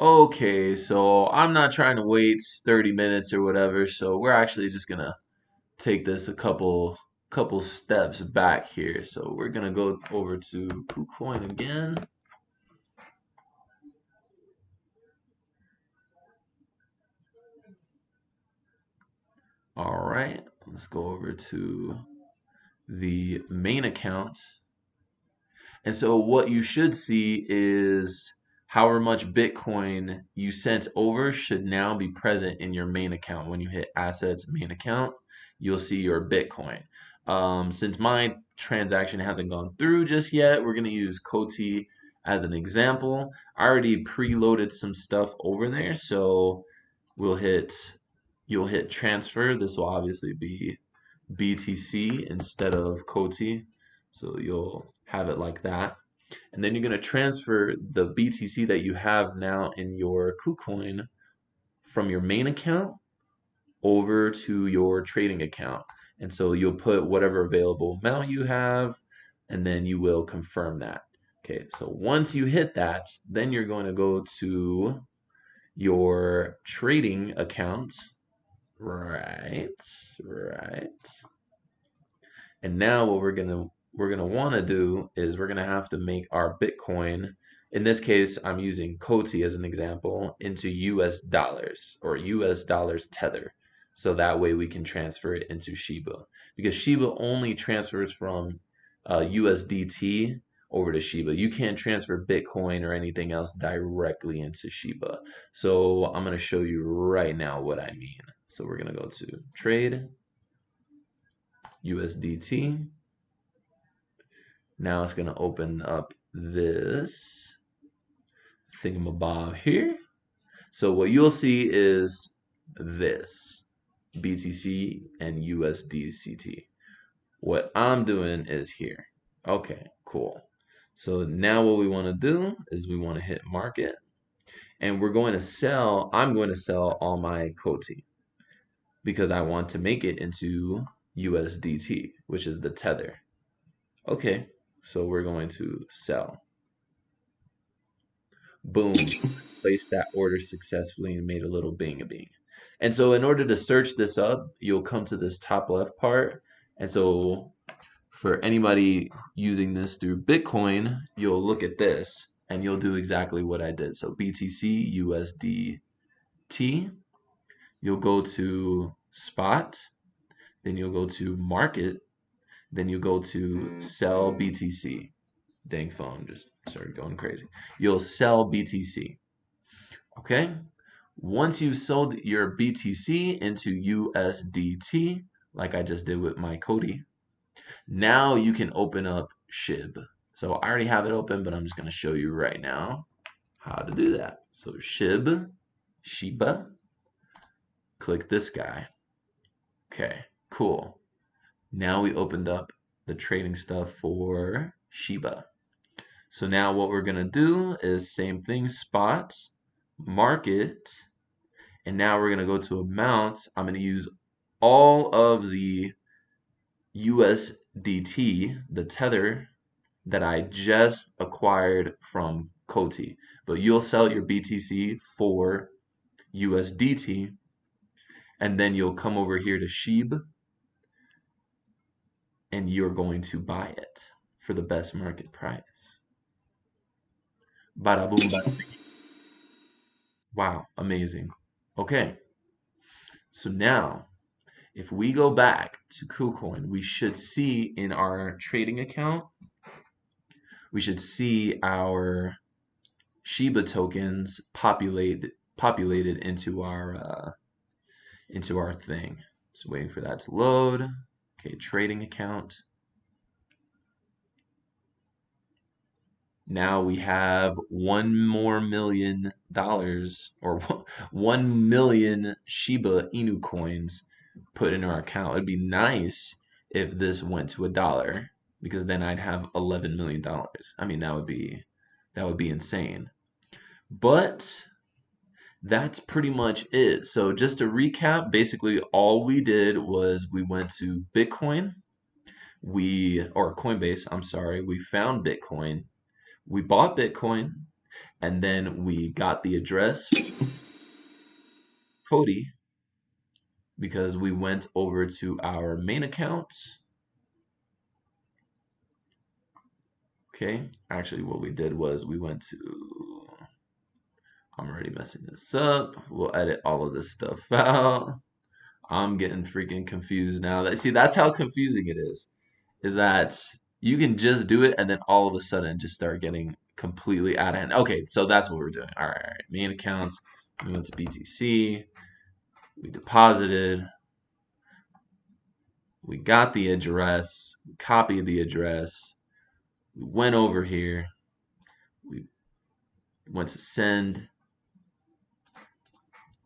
Okay, so I'm not trying to wait 30 minutes or whatever, so we're actually just gonna take this a couple steps back here. So we're gonna go over to KuCoin again. All right, let's go over to the main account. And so what you should see is however much Bitcoin you sent over should now be present in your main account. When you hit assets main account, you'll see your Bitcoin. Since my transaction hasn't gone through just yet, we're going to use Koti as an example. I already preloaded some stuff over there, so we'll hit you'll hit transfer. This will obviously be BTC instead of Koti. So you'll have it like that. And then you're going to transfer the BTC that you have now in your KuCoin from your main account over to your trading account. And so you'll put whatever available amount you have, and then you will confirm that. Okay, so once you hit that, then you're going to go to your trading account. Right, right. And now what we're gonna want to do is we're gonna have to make our Bitcoin. In this case, I'm using Koti as an example into US dollars or US dollars tether. So that way we can transfer it into Shiba because Shiba only transfers from USDT over to Shiba. You can't transfer Bitcoin or anything else directly into Shiba. So I'm going to show you right now what I mean. So we're going to go to trade USDT. Now it's going to open up this thingamabob here. So what you'll see is this BTC and USDCT. What I'm doing is here. Okay, cool. So now what we want to do is we want to hit market and I'm going to sell all my Koti because I want to make it into USDT, which is the tether. Okay, so we're going to sell. Boom, placed that order successfully and made a little bing a bing. And so in order to search this up, you'll come to this top left part. And so for anybody using this through Bitcoin, you'll look at this and you'll do exactly what I did. So BTC, USDT, you'll go to spot, then you'll go to market, then you go to sell BTC. Dang phone just started going crazy. You'll sell BTC. Okay. Once you sold your BTC into USDT, like I just did with my Koti, now you can open up SHIB. So I already have it open, but I'm just going to show you right now how to do that. So SHIB, Shiba, click this guy. Okay, cool. Now we opened up the trading stuff for Shiba. So now what we're going to do is same thing, spot, market, and now we're going to go to amount. I'm going to use all of the USDT, the tether that I just acquired from Koti. But you'll sell your BTC for USDT, and then you'll come over here to SHIB, and you're going to buy it for the best market price. Bada boom, bada. Wow, amazing. Okay, so now if we go back to KuCoin, we should see in our trading account, we should see our Shiba tokens populated into our thing. Just waiting for that to load. Okay, trading account. Now we have $1 more million or 1 million Shiba Inu coins put into our account. It'd be nice if this went to $1 because then I'd have $11 million. I mean, that would be insane. But that's pretty much it. So just to recap, basically all we did was we went to Bitcoin, or Coinbase, I'm sorry, we found Bitcoin, we bought Bitcoin, and then we got the address Cody because we went over to our main account. Okay, actually what we did was we went to, I'm already messing this up. We'll edit all of this stuff out. I'm getting freaking confused now. See, that's how confusing it is that you can just do it and then all of a sudden just start getting completely out of hand. Okay, so that's what we're doing. All right, all right. Main accounts. We went to BTC. We deposited. We got the address. We copied the address. We went over here. We went to send.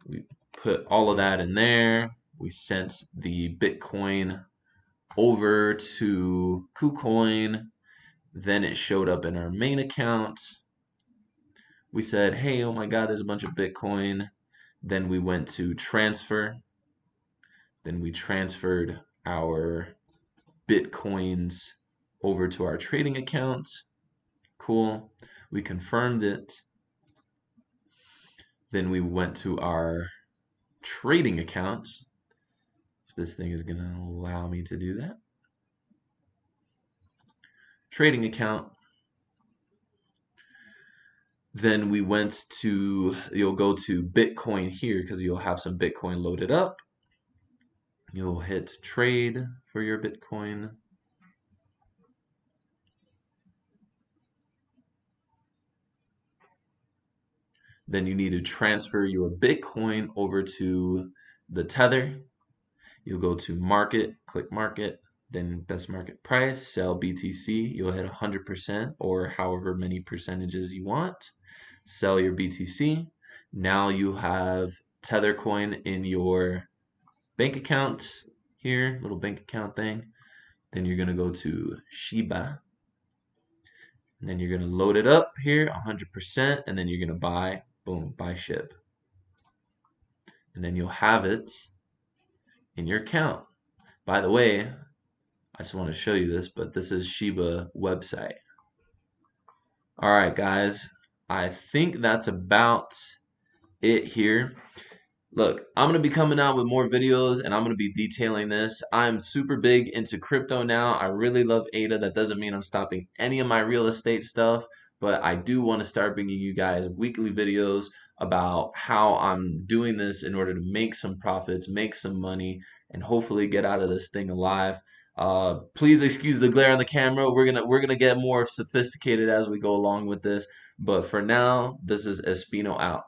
We put all of that in there. We sent the Bitcoin over to KuCoin. Then it showed up in our main account. We said, hey, oh my God, there's a bunch of Bitcoin. Then we went to transfer. Then we transferred our Bitcoins over to our trading account. Cool. We confirmed it. Then we went to our trading account. If this thing is going to allow me to do that. Trading account. Then we went to, you'll go to Bitcoin here because you'll have some Bitcoin loaded up. You'll hit trade for your Bitcoin. Then you need to transfer your Bitcoin over to the Tether. You'll go to market, click market, then best market price, sell BTC. You'll hit 100% or however many percentages you want. Sell your BTC. Now you have Tether coin in your bank account here, little bank account thing. Then you're going to go to SHIBA. And then you're going to load it up here 100%, and then you're going to buy, boom, buy SHIB. And then you'll have it in your account. By the way, I just want to show you this, but this is SHIBA website. All right, guys, I think that's about it here. Look, I'm going to be coming out with more videos and I'm going to be detailing this. I'm super big into crypto now. I really love ADA. That doesn't mean I'm stopping any of my real estate stuff, but I do want to start bringing you guys weekly videos about how I'm doing this in order to make some profits, make some money, and hopefully get out of this thing alive. Please excuse the glare on the camera. We're gonna get more sophisticated as we go along with this. But for now, this is Espino out.